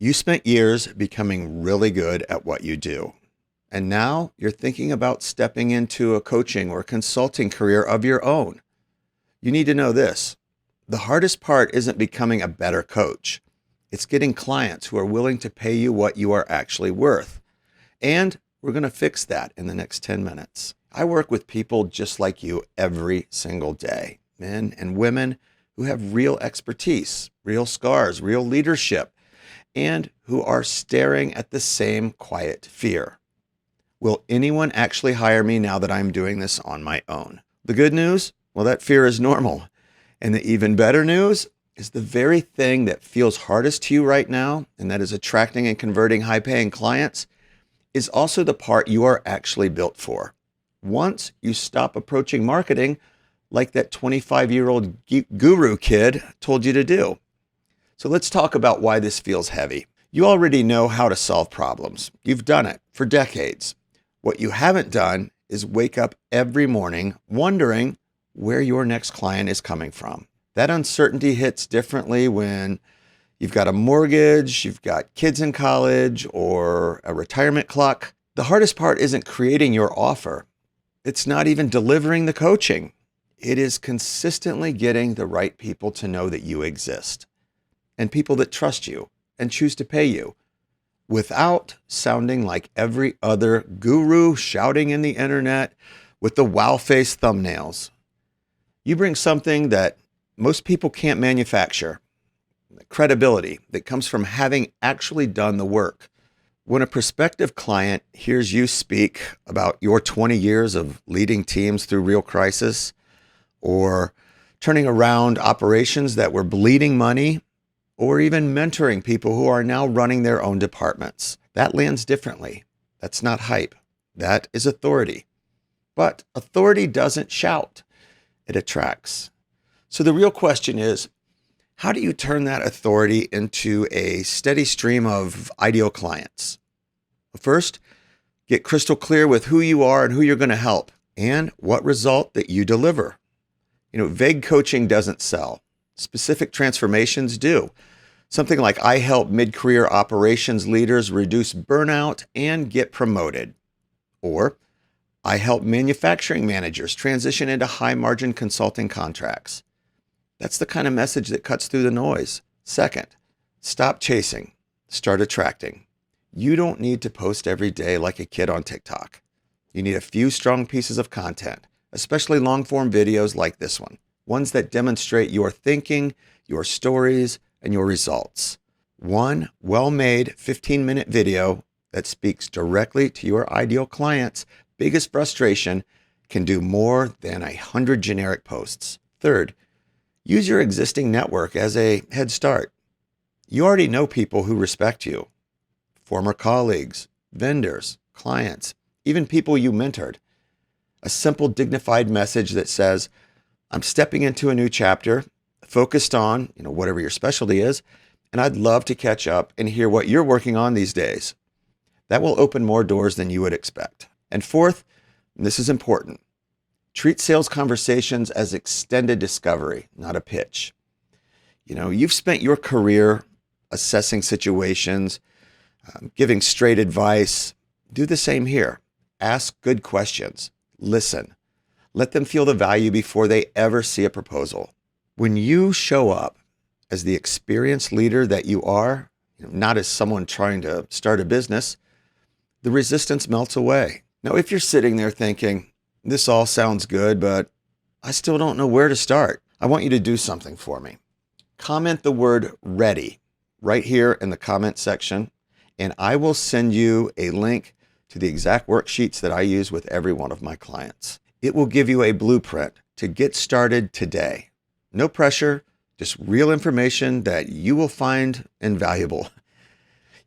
You spent years becoming really good at what you do. And now you're thinking about stepping into a coaching or consulting career of your own. You need to know this. The hardest part isn't becoming a better coach. It's getting clients who are willing to pay you what you are actually worth. And we're going to fix that in the next 10 minutes. I work with people just like you every single day, men and women who have real expertise, real scars, real leadership, and who are staring at the same quiet fear. Will anyone actually hire me now that I'm doing this on my own? The good news? Well, that fear is normal. And the even better news is the very thing that feels hardest to you right now, and that is attracting and converting high-paying clients, is also the part you are actually built for. Once you stop approaching marketing like that 25-year-old guru kid told you to do. So let's talk about why this feels heavy. You already know how to solve problems. You've done it for decades. What you haven't done is wake up every morning wondering where your next client is coming from. That uncertainty hits differently when you've got a mortgage, you've got kids in college, or a retirement clock. The hardest part isn't creating your offer. It's not even delivering the coaching. It is consistently getting the right people to know that you exist, and people that trust you and choose to pay you without sounding like every other guru shouting in the internet with the wow face thumbnails. You bring something that most people can't manufacture, credibility that comes from having actually done the work. When a prospective client hears you speak about your 20 years of leading teams through real crisis or turning around operations that were bleeding money, or even mentoring people who are now running their own departments, that lands differently. That's not hype. That is authority. But authority doesn't shout. It attracts. So the real question is, how do you turn that authority into a steady stream of ideal clients? First, get crystal clear with who you are and who you're going to help and what result that you deliver. Vague coaching doesn't sell. Specific transformations do. Something like I help mid-career operations leaders reduce burnout and get promoted. Or I help manufacturing managers transition into high-margin consulting contracts. That's the kind of message that cuts through the noise. Second, stop chasing. Start attracting. You don't need to post every day like a kid on TikTok. You need a few strong pieces of content, especially long-form videos like this one. Ones that demonstrate your thinking, your stories, and your results. One well-made 15-minute video that speaks directly to your ideal client's biggest frustration can do more than 100 generic posts. Third, use your existing network as a head start. You already know people who respect you. Former colleagues, vendors, clients, even people you mentored. A simple, dignified message that says, I'm stepping into a new chapter, focused on, whatever your specialty is, and I'd love to catch up and hear what you're working on these days. That will open more doors than you would expect. And fourth, and this is important, treat sales conversations as extended discovery, not a pitch. You've spent your career assessing situations, giving straight advice. Do the same here. Ask good questions. Listen. Let them feel the value before they ever see a proposal. When you show up as the experienced leader that you are, not as someone trying to start a business, the resistance melts away. Now, if you're sitting there thinking, this all sounds good, but I still don't know where to start, I want you to do something for me. Comment the word ready right here in the comment section, and I will send you a link to the exact worksheets that I use with every one of my clients. It will give you a blueprint to get started today. No pressure, just real information that you will find invaluable.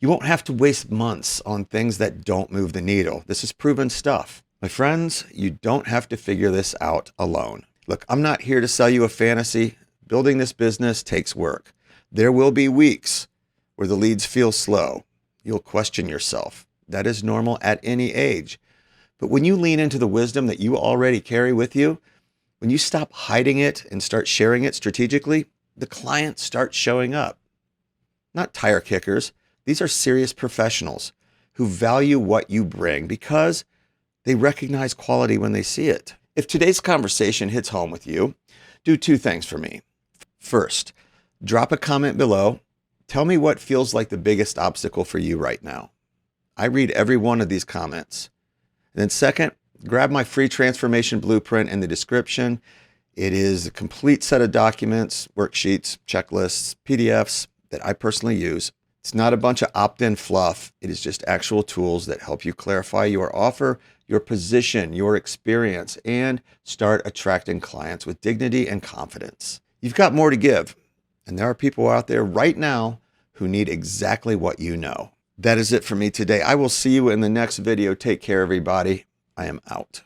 You won't have to waste months on things that don't move the needle. This is proven stuff. My friends, you don't have to figure this out alone. Look, I'm not here to sell you a fantasy. Building this business takes work. There will be weeks where the leads feel slow. You'll question yourself. That is normal at any age. But when you lean into the wisdom that you already carry with you, when you stop hiding it and start sharing it strategically, the clients start showing up. Not tire kickers, These are serious professionals who value what you bring because they recognize quality when they see it. If today's conversation hits home with you, do two things for me. First, drop a comment below. Tell me what feels like the biggest obstacle for you right now. I read every one of these comments. And then second, grab my free transformation blueprint in the description. It is a complete set of documents, worksheets, checklists, PDFs that I personally use. It's not a bunch of opt-in fluff. It is just actual tools that help you clarify your offer, your position, your experience, and start attracting clients with dignity and confidence. You've got more to give, and there are people out there right now who need exactly what you know. That is it for me today. I will see you in the next video. Take care, everybody. I am out.